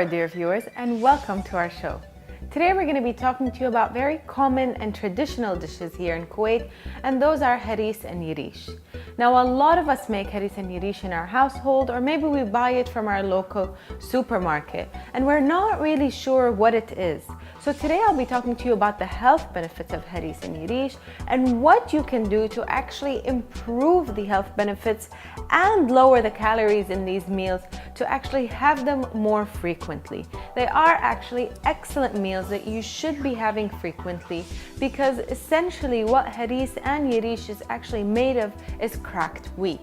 our dear viewers, and welcome to our show. Today we're going to be talking to you about very common and traditional dishes here in Kuwait, and those are Harees and Jareesh. Now, a lot of us make Harees and Jareesh in our household, or maybe we buy it from our local supermarket, and we're not really sure what it is. So today I'll be talking to you about the health benefits of Harees and Jareesh and what you can do to actually improve the health benefits and lower the calories in these meals to actually have them more frequently. They are actually excellent meals that you should be having frequently, because essentially what Harees and Jareesh is actually made of is cracked wheat.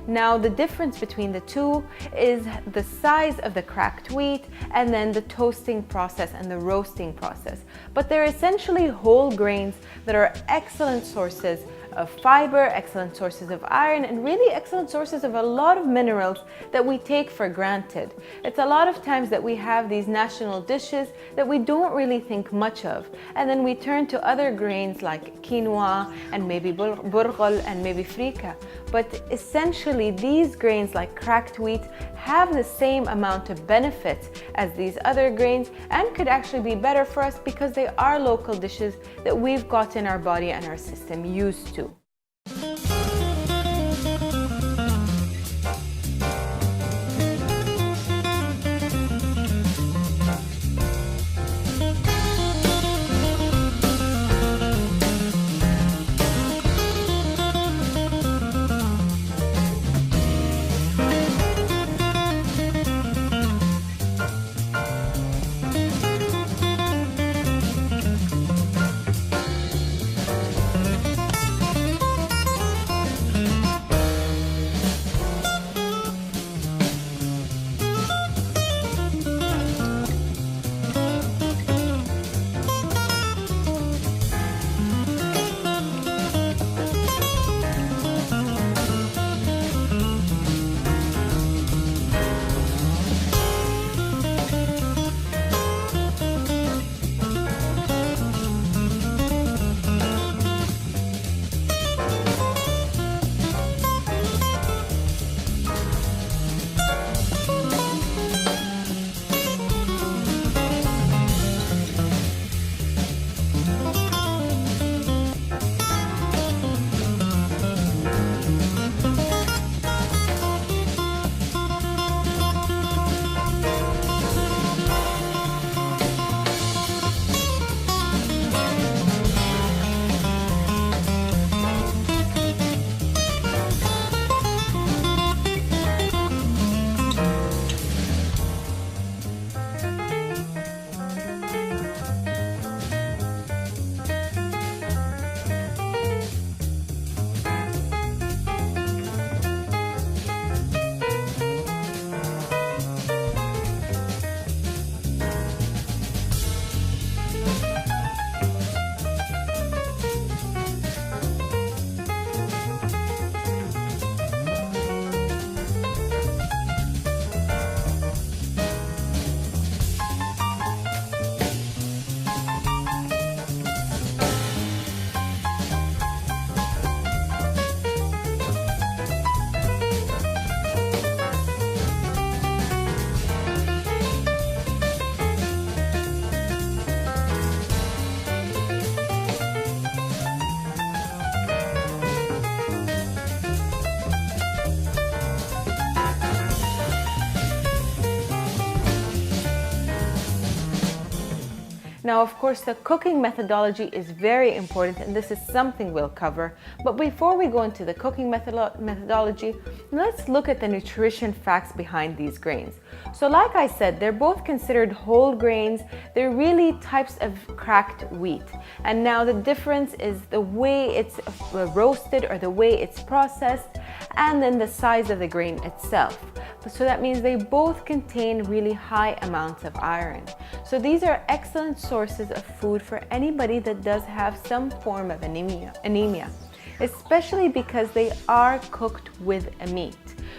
Now, the difference between the two is the size of the cracked wheat and then the toasting process and the roasting process. But they're essentially whole grains that are excellent sources of fiber, excellent sources of iron, and really excellent sources of a lot of minerals that we take for granted. It's a lot of times that we have these national dishes that we don't really think much of, and then we turn to other grains like quinoa and maybe Bulgur and maybe frika. But essentially these grains like cracked wheat have the same amount of benefits as these other grains and could actually be better for us because they are local dishes that we've gotten our body and our system used to. Now, of course, the cooking methodology is very important, and this is something we'll cover. But before we go into the cooking methodology, let's look at the nutrition facts behind these grains. So like I said, they're both considered whole grains. They're really types of cracked wheat. And now the difference is the way it's roasted or the way it's processed, and then the size of the grain itself. So that means they both contain really high amounts of iron. So these are excellent sources of food for anybody that does have some form of anemia, especially because they are cooked with a meat.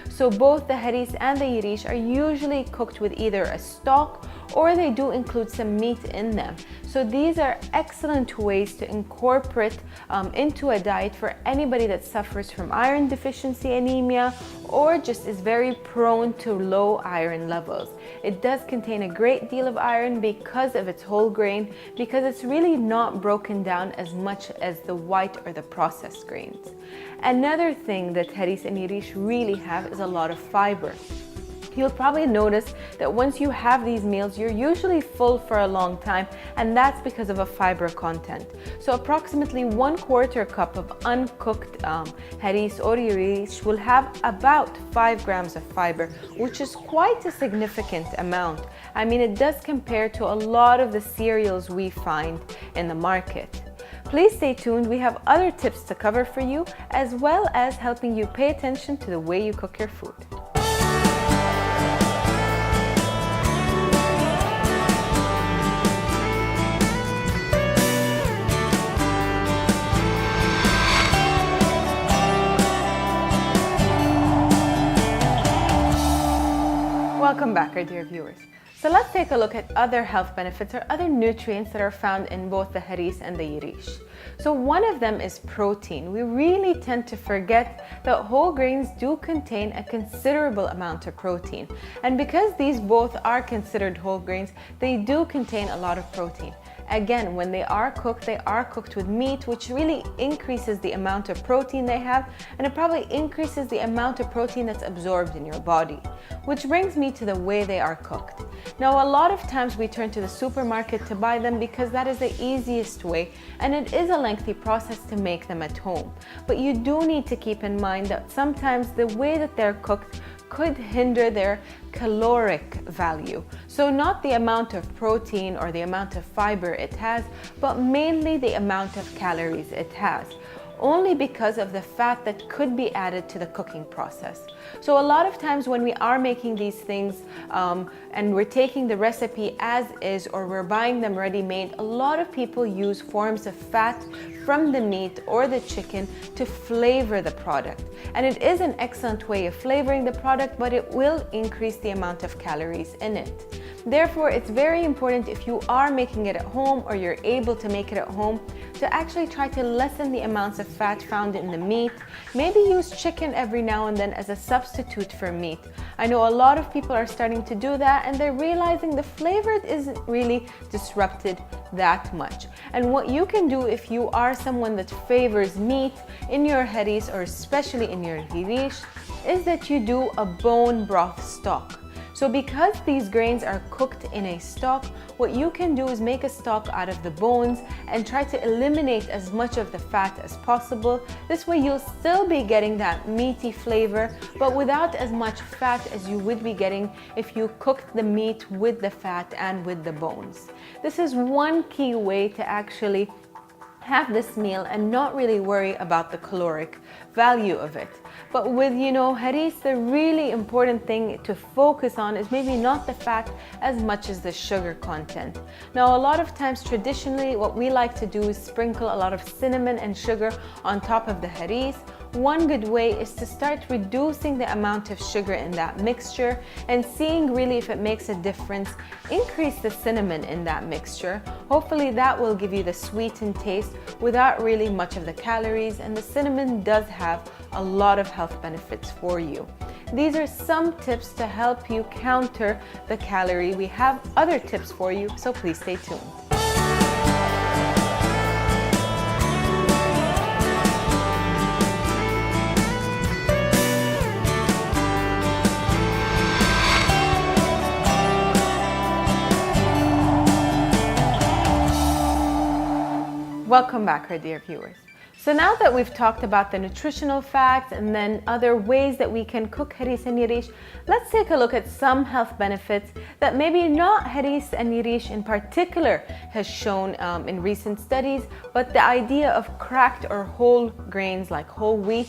So both the harees and the yirish are usually cooked with either a stock or they do include some meat in them. So these are excellent ways to incorporate into a diet for anybody that suffers from iron deficiency anemia or just is very prone to low iron levels. It does contain a great deal of iron because of its whole grain, because it's really not broken down as much as the white or the processed grains. Another thing that harees and yirish really have is a lot of fiber. You'll probably notice that once you have these meals, you're usually full for a long time, and that's because of a fiber content. So approximately 1/4 cup of uncooked harees or yirish will have about 5 grams of fiber, which is quite a significant amount. I mean, it does compare to a lot of the cereals we find in the market. Please stay tuned. We have other tips to cover for you, as well as helping you pay attention to the way you cook your food. Welcome back, our dear viewers. So let's take a look at other health benefits or other nutrients that are found in both the harees and the yirish. So one of them is protein. We really tend to forget that whole grains do contain a considerable amount of protein. And because these both are considered whole grains, they do contain a lot of protein. Again, when they are cooked with meat, which really increases the amount of protein they have, and it probably increases the amount of protein that's absorbed in your body. Which brings me to the way they are cooked. Now, a lot of times we turn to the supermarket to buy them because that is the easiest way, and it is a lengthy process to make them at home. But you do need to keep in mind that sometimes the way that they're cooked could hinder their caloric value. So not the amount of protein or the amount of fiber it has, but mainly the amount of calories it has, only because of the fat that could be added to the cooking process. So a lot of times when we are making these things and we're taking the recipe as is, or we're buying them ready-made, a lot of people use forms of fat from the meat or the chicken to flavor the product. And it is an excellent way of flavoring the product, but it will increase the amount of calories in it. Therefore, it's very important, if you are making it at home or you're able to make it at home, to actually try to lessen the amounts of fat found in the meat. Maybe use chicken every now and then as a substitute for meat. I know a lot of people are starting to do that, and they're realizing the flavor isn't really disrupted that much. And what you can do if you are someone that favors meat in your harees, or especially in your yirish, is that you do a bone broth stock. So because these grains are cooked in a stock, what you can do is make a stock out of the bones and try to eliminate as much of the fat as possible. This way you'll still be getting that meaty flavor, but without as much fat as you would be getting if you cooked the meat with the fat and with the bones. This is one key way to actually have this meal and not really worry about the caloric value of it. But with, harees, the really important thing to focus on is maybe not the fat as much as the sugar content. Now, a lot of times traditionally what we like to do is sprinkle a lot of cinnamon and sugar on top of the harees. One good way is to start reducing the amount of sugar in that mixture and seeing really if it makes a difference. Increase the cinnamon in that mixture. Hopefully that will give you the sweetened taste without really much of the calories, and the cinnamon does have a lot of health benefits for you. These are some tips to help you counter the calorie. We have other tips for you, so please stay tuned. Welcome back, our dear viewers. So now that we've talked about the nutritional facts and then other ways that we can cook harees and yirish, let's take a look at some health benefits that maybe not harees and yirish in particular has shown in recent studies, but the idea of cracked or whole grains like whole wheat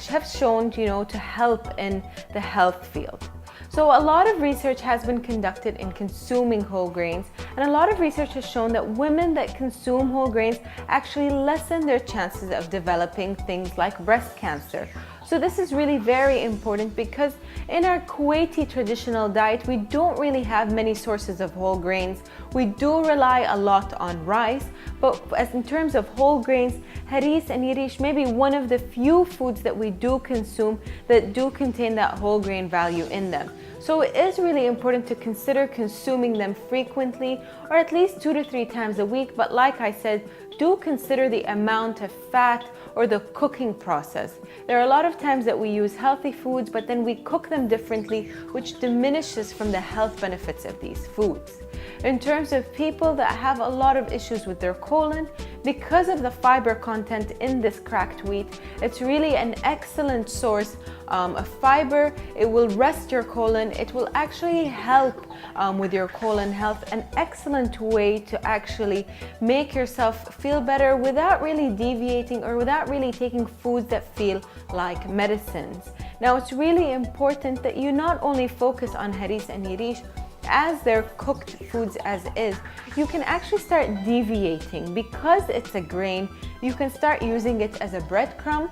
have shown, to help in the health field. So a lot of research has been conducted in consuming whole grains, and a lot of research has shown that women that consume whole grains actually lessen their chances of developing things like breast cancer. So this is really very important because in our Kuwaiti traditional diet, we don't really have many sources of whole grains. We do rely a lot on rice, but as in terms of whole grains, harees and yirish may be one of the few foods that we do consume that do contain that whole grain value in them. So it is really important to consider consuming them frequently, or at least 2 to 3 times a week. But like I said, do consider the amount of fat or the cooking process. There are a lot of times that we use healthy foods, but then we cook them differently, which diminishes from the health benefits of these foods. In terms of people that have a lot of issues with their colon, because of the fiber content in this cracked wheat, it's really an excellent source of fiber. It will rest your colon. It will actually help with your colon health. An excellent way to actually make yourself feel better without really deviating or without really taking foods that feel like medicines. Now, it's really important that you not only focus on harees and yirish as they're cooked foods as is. You can actually start deviating. Because it's a grain, you can start using it as a breadcrumb.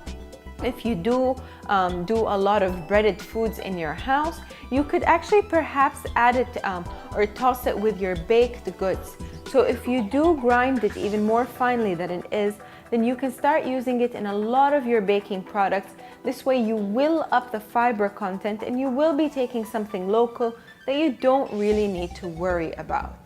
If you do a lot of breaded foods in your house, you could actually perhaps add it or toss it with your baked goods. So if you do grind it even more finely than it is, then you can start using it in a lot of your baking products. This way you will up the fiber content and you will be taking something local that you don't really need to worry about.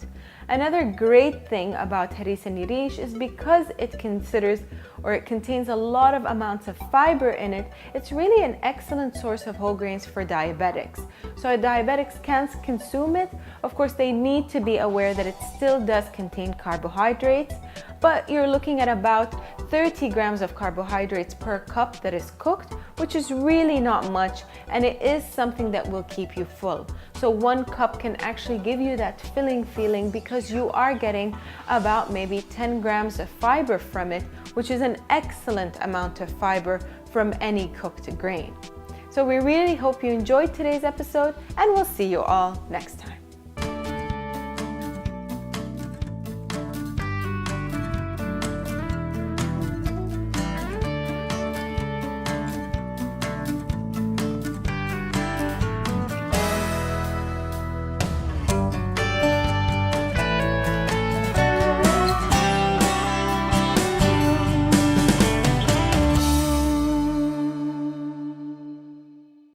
Another great thing about harees and yirish is because it contains a lot of amounts of fiber in it, it's really an excellent source of whole grains for diabetics. So diabetics can consume it. Of course, they need to be aware that it still does contain carbohydrates, but you're looking at about 30 grams of carbohydrates per cup that is cooked, which is really not much, and it is something that will keep you full. So 1 cup can actually give you that filling feeling because you are getting about maybe 10 grams of fiber from it, which is an excellent amount of fiber from any cooked grain. So we really hope you enjoyed today's episode, and we'll see you all next time.